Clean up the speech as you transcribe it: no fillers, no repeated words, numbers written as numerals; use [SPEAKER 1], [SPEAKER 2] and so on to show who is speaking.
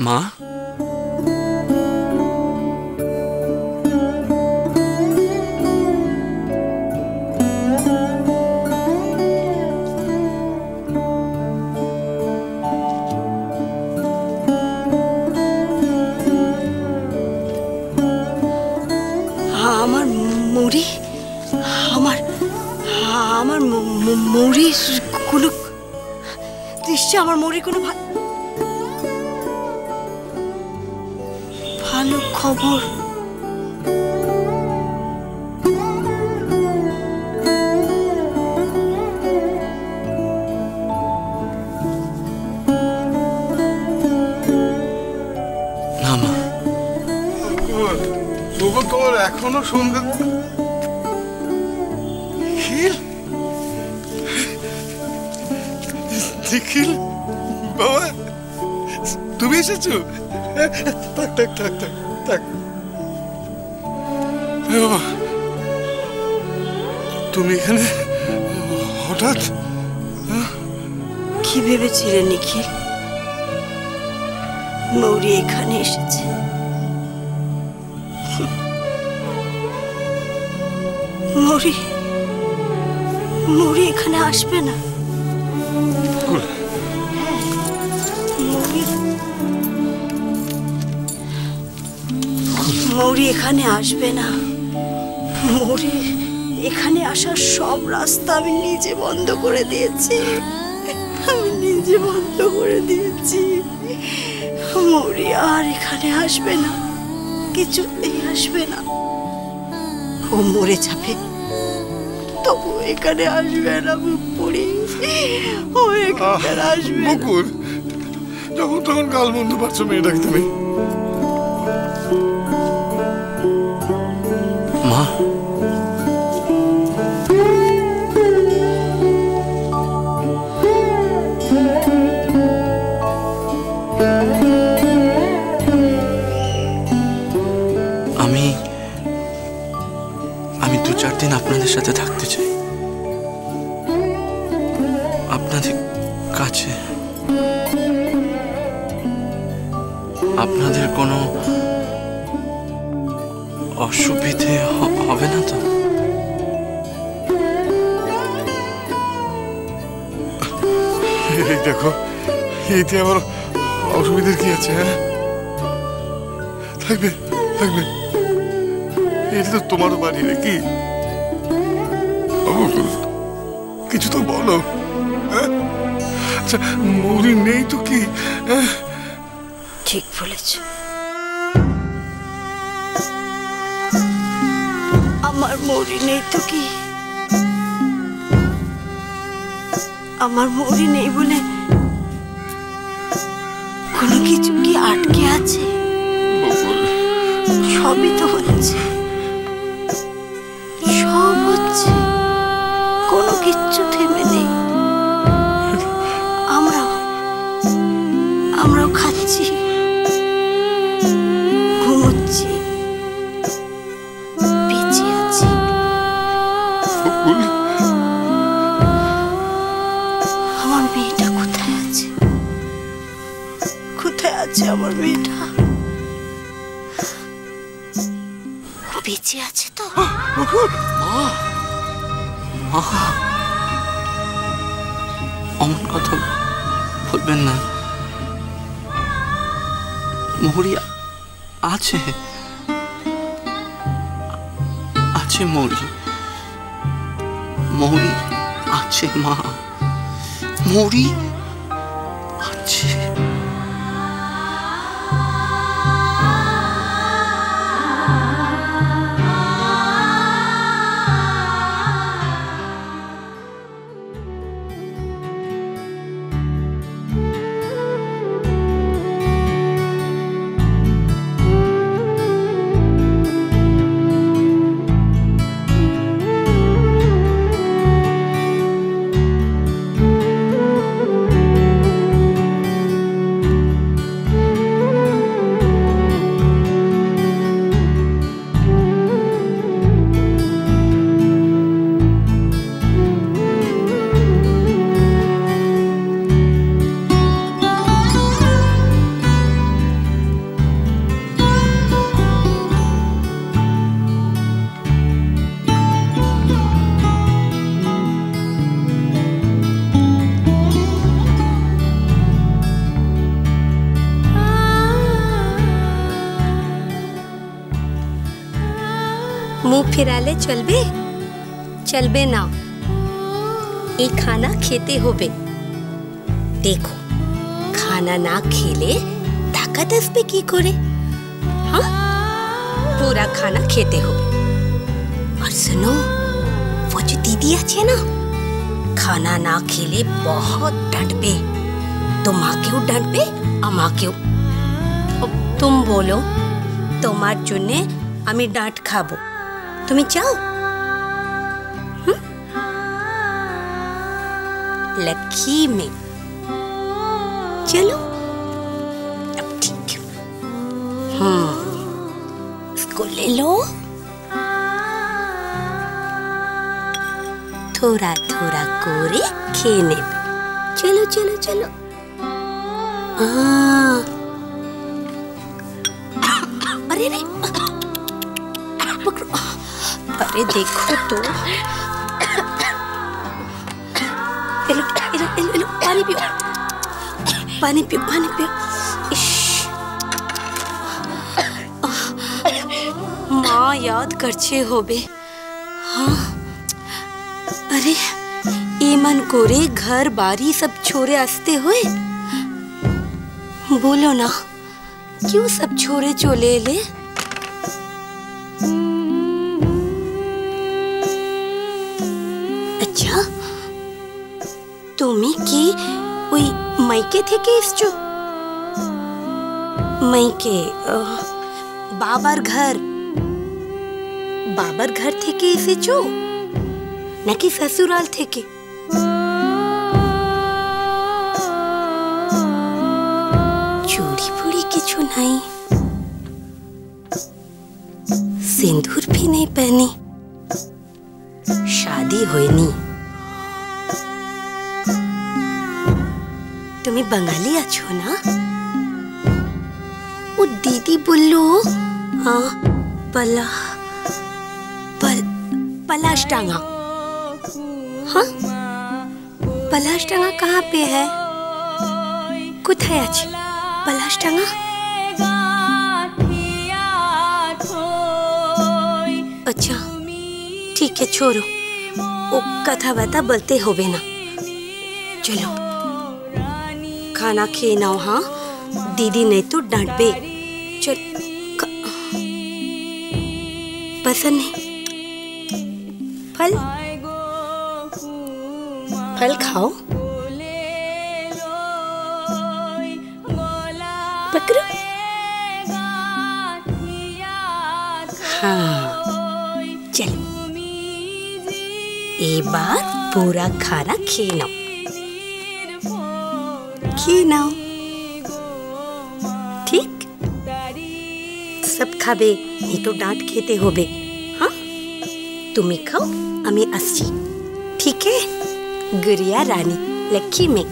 [SPEAKER 1] মা,
[SPEAKER 2] আমার মুড়ি, আমার আমার মুড়ির কোনো নিশ্চয় আমার মুড়ির কোনো ভালো খবর।
[SPEAKER 1] না মা,
[SPEAKER 3] তোর এখনো সন্ধ্যে নিখিল বাবা, তুমি এসেছো? থাক থাক থাক থাক থাক বাবা, তুমি এখানে হঠাৎ?
[SPEAKER 2] কি ভেবেছিলে নিখিল মৌরি এখানে এসেছে? মৌরি এখানে আসবে না। মৌরি এখানে আসবে না। মৌরি এখানে আসার সব রাস্তা আমি নিজে বন্ধ করে দিয়েছি। মৌরি আর এখানে আসবে না, কিছুতেই আসবে না। ও মরে যাবে, তবু এখানে আসবে না। পুরি ও এখানে আসবে না।
[SPEAKER 3] যখন তখন গাল বন্ধ পাচ্ছ মেয়েটাকে তুমি।
[SPEAKER 1] মা, আমি 2-4 দিন আপনাদের সাথে থাকতে চাই, আপনাদের কাছে। আপনাদের কোনো অসুবিধে হবে না তো?
[SPEAKER 3] দেখো, এতে আমার অসুবিধার কি আছে? হ্যাঁ, থাকবে থাকবে। এটা তো তোমারও বাড়ি নাকি? কিছু তো বলো। আচ্ছা, মৌরি নেই তো কি?
[SPEAKER 2] ঠিক বলেছ, আমার মৌরি নেই তো কি? আমার মৌরি নেই বলে কোনো কিছু কি আটকে আছে? সবই তো হচ্ছে, সব হচ্ছে, কোনো কিচ্ছু থেমে নেই। আমরাও খাচ্ছি, ঘুমোচ্ছি, বেঁচে আছি। আমার মেয়েটা কোথায় আছে? কোথায় আছে আমার মেয়েটা? বেঁচে আছে তো?
[SPEAKER 1] অমন কথা বলবেন না। মৌরি আছে, আছে মৌরি, মৌরি আছে মা, মৌরি আছে।
[SPEAKER 4] मुंह फिराले चलबे चलबे ना ए खाना खेते होबे देखो खाना ना खेले ताकत আসবে কি করে हाँ पूरा खाना खेते होबे और सुनो वो जो दीदी আছে ना खाना ना खेले बहुत डांटबे तो माँ क्यों डांटबे और माँ क्यों तुम बोलो তোমার জন্য আমি ডাঁট খাবো তুমি চাও लकी में चलो अब ठीक इसको ले लो थोड़ा थोड़ा कोरे खेने चलो चलो चलो अरे रे पकड़ो अरे देखो तो एलो पानी पियो पानी पियो पानी पियो माँ याद करछे होबे हाँ अरे एमन कोरे घर बारी सब छोरे आस्ते हुए बोलो ना क्यों सब छोरे चोले ले अच्छा তুমি কি ওই মাইকে থেকে এসছো মাইকে বাবার ঘর থেকে এসেছো নাকি শ্বশুরাল থেকে চুড়ি ফুড়ি কিছু নাই सिंदूर भी नहीं पहनी शादी होइनी तुम्हें बंगाली आछो ना वो दीदी बोलो हाँ पलाशडांगा हाँ पलाशडांगा कहाँ पे है कुथाय आछे पलाशडांगा अच्छा ठीक है छोड़ो वो कथा बता बोलते होबे ना चलो खाना खेए नाओ हाँ दीदी नहीं तो डांटबे चल पसंद नहीं फल खाओ पकड़ो हाँ चलो एक बार पूरा खाना खेना ठीक सब खाबे नहीं तो डांट खेते होबे हाँ तुम्हें खाओ हमें अस्सी ठीक है गुड़िया रानी लक्की में